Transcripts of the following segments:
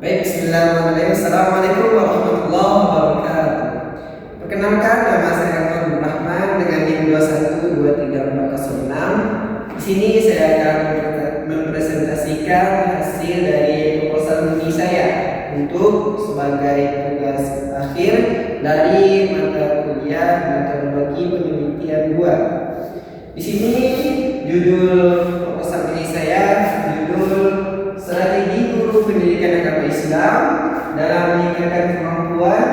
Baik, bismillahirrahmanirrahim. Assalamualaikum warahmatullahi wabarakatuh. Perkenalkan, nama saya Abdul Rahman dengan NIM 2123406. Di sini saya akan mempresentasikan hasil dari proposal studi saya untuk sebagai tugas akhir dari mata kuliah metodologi penelitian 2. Di sini judul proposal studi saya Strategi Guru Pendidikan Agama Islam dalam meningkatkan kemampuan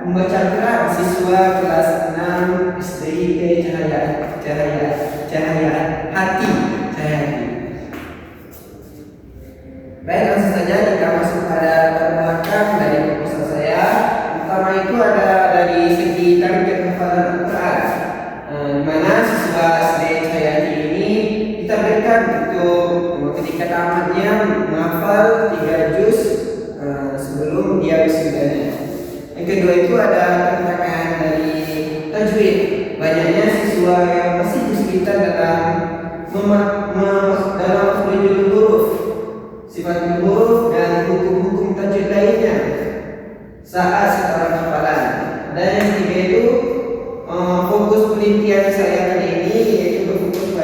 membaca Quran siswa kelas 6 SDIT Cahaya Hati. Baik, langsung saja kita masuk pada latar belakang dari proposal saya. Pertama itu ada dari segi target hafalan Al-Quran, di mana siswa SD Cahaya Hati ini ditargetkan untuk ketika tamatnya menghafal 3 juz sebelum dia wisudanya. Yang kedua itu ada pencapaian dari tajwid. Banyaknya siswa yang masih kesulitan dalam makhrajul huruf, sifat huruf dan hukum-hukum tajwid lainnya saat setelah hafalan. Dan yang ketiga itu fokus penelitian saya kali ini yaitu berfokus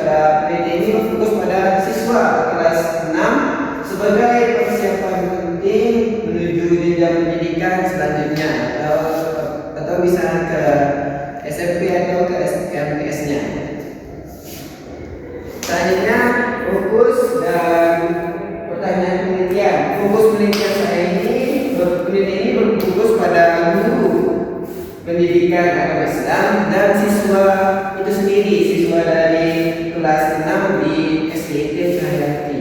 pada siswa kelas 6 sebagai persiapan penting menuju jenjang pendidikan selanjutnya atau bisa ke SMP atau ke MTS-nya. Selanjutnya fokus dan pertanyaan penelitian. Fokus penelitian saya ini berfokus pada guru pendidikan agama Islam dan siswa itu sendiri, siswa dari kelas 6 di SDIT Cahaya Hati.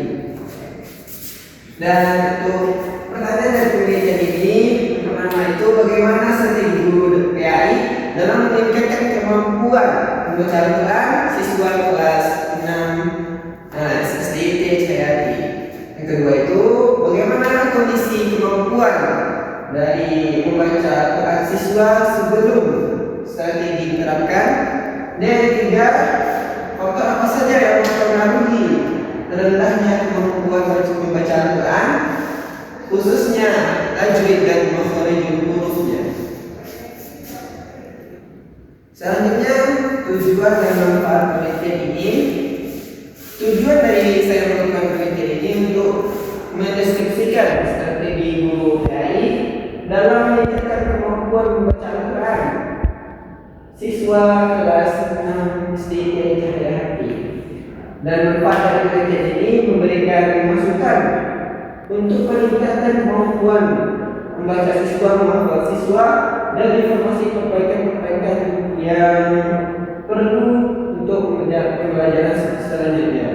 Dan untuk pertanyaan dari penelitian ini, pertama itu bagaimana strategi guru PAI dalam meningkatkan kemampuan membaca Al-Quran siswa kelas 6 SDIT Cahaya Hati. Yang kedua itu bagaimana kondisi kemampuan dari membaca Al-Quran siswa sebelum strategi diterapkan. Dan yang ketiga, faktor apa saja yang mempengaruhi rendahnya kemampuan membaca Al-Quran, khususnya tajwid dan makhrajul hurufnya. Selanjutnya, tujuan dan manfaat penelitian ini. Tujuan dari saya melakukan penelitian ini untuk mendeskripsikan strategi guru PAI dalam meningkatkan kemampuan membaca Al-Quran siswa kelas 6 SDIT Cahaya Hati. Dan manfaat dari penelitian ini memberikan masukan untuk peningkatan kemampuan membaca siswa dan informasi perbaikan yang perlu untuk pembelajaran selanjutnya.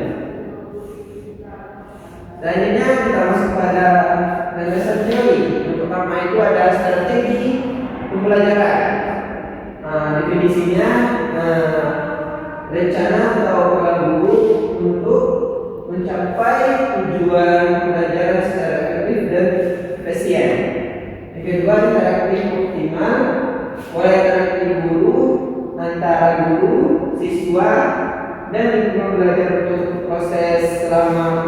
Selanjutnya kita masuk pada landasan teori. Yang pertama itu ada strategi pembelajaran. Definisinya rencana atau pola guru untuk mencapai tujuan pembelajaran secara efektif dan efisien. Yang kedua, interaktif optimal, pola interaktif guru antara guru, siswa, dan lingkungan belajar untuk selama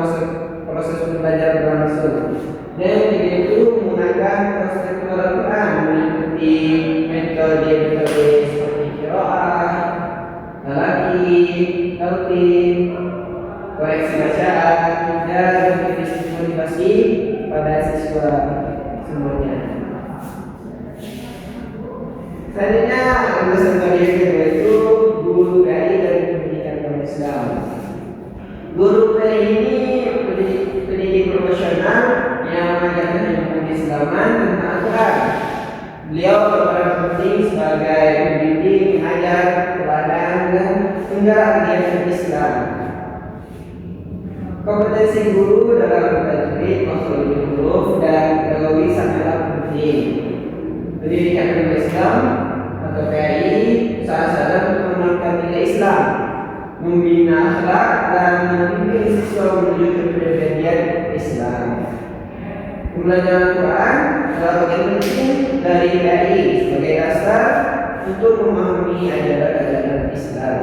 proses pembelajaran berlangsung. Dan yang ketiga itu menggunakan proses Al-Quran mengikuti metode seperti qiraah, talaqi, talqin, koreksi bacaan, dan motivasi pada siswa semuanya. Selanjutnya, landasan teori yang kedua itu guru PAI dan pendidikan agama Islam. Guru PAI ini pendidik profesional yang mengajarkan ilmu keislaman tentang Al-Quran. Beliau berperan penting sebagai pembimbing, mengajar, teladan, dan penggerak kegiatan Islam. Kompetensi guru dalam tajwid, makhrajul huruf, dan pedagogi sangatlah penting. Pendidikan agama Islam atau PAI usaha-usaha untuk menanamkan nilai Islam, membina akhlak, dan membimbing siswa menuju kepribadian Islam. Pembelajaran Al-Quran adalah bagian penting dari PAI sebagai dasar untuk memahami ajaran-ajaran Islam.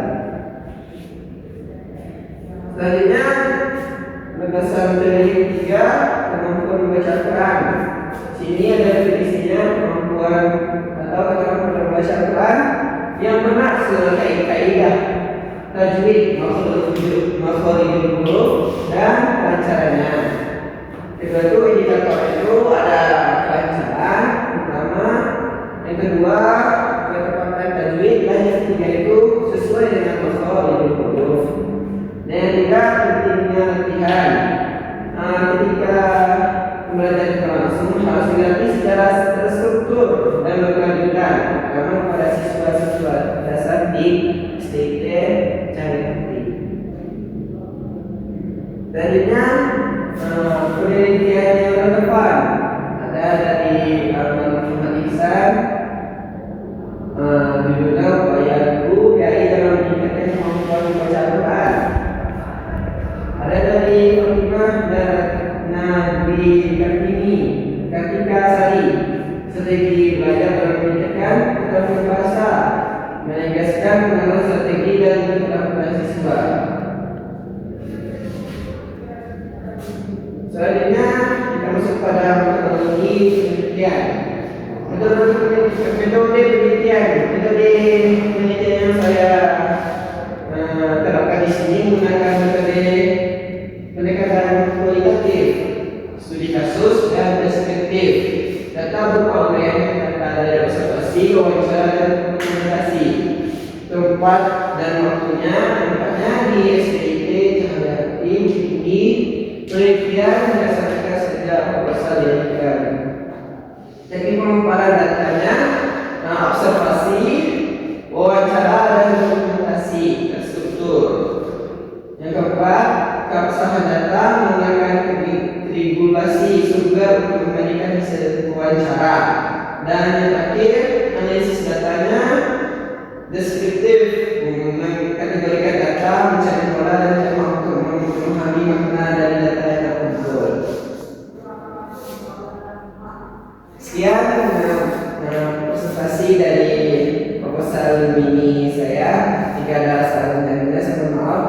Selanjutnya, landasan teori ketiga, kemampuan membaca Al-Quran. contoh itu ada kelancaran pertama, yang kedua ketepatan tajwid, dan yang ketiga itu sesuai dengan makhrajul huruf. Dan yang ketiga pentingnya latihan. Ketika belajar berlangsung harus dilatih secara terstruktur dan berkelanjutan, terutama pada siswa-siswa dasar di STT Cari Bukti. Selanjutnya penelitian yang relevan ada dari Ahmad Muhammad Ihsan, judulnya upaya guru KI dalam meningkatkan kemampuan membaca Al-Quran. Ada dari Fatimah dan Nabi Kartini, Kartika Sari, strategi belajar dalam meningkatkan kemampuan bahasa, menegaskan pengenalan strategi dan keterampilan siswa. Selanjutnya kita masuk pada metodologi penelitian. Metode penelitian yang saya terapkan di sini menggunakan metode pendekatan kualitatif, studi kasus dan deskriptif. Data berupa uraian data dari observasi, wawancara dan dokumentasi. Tempat dan waktunya tempatnya di STIT Cahaya Bukti Tinggi. Penelitian berdasarkan sejak proposal diajukan. Teknik pemaparan datanya, observasi, wawancara dan dokumentasi terstruktur. Yang keempat, keabsahan data menggunakan tribulasi surga untuk membandingkan hasil wawancara. Dan yang terakhir, analisis datanya deskriptif, mengkategorikan data, mencari pola dan cara untuk memahami makna dari data yang terkumpul. Sekian presentasi dari proposal mini saya. Jika ada saran dan saya mohon maaf.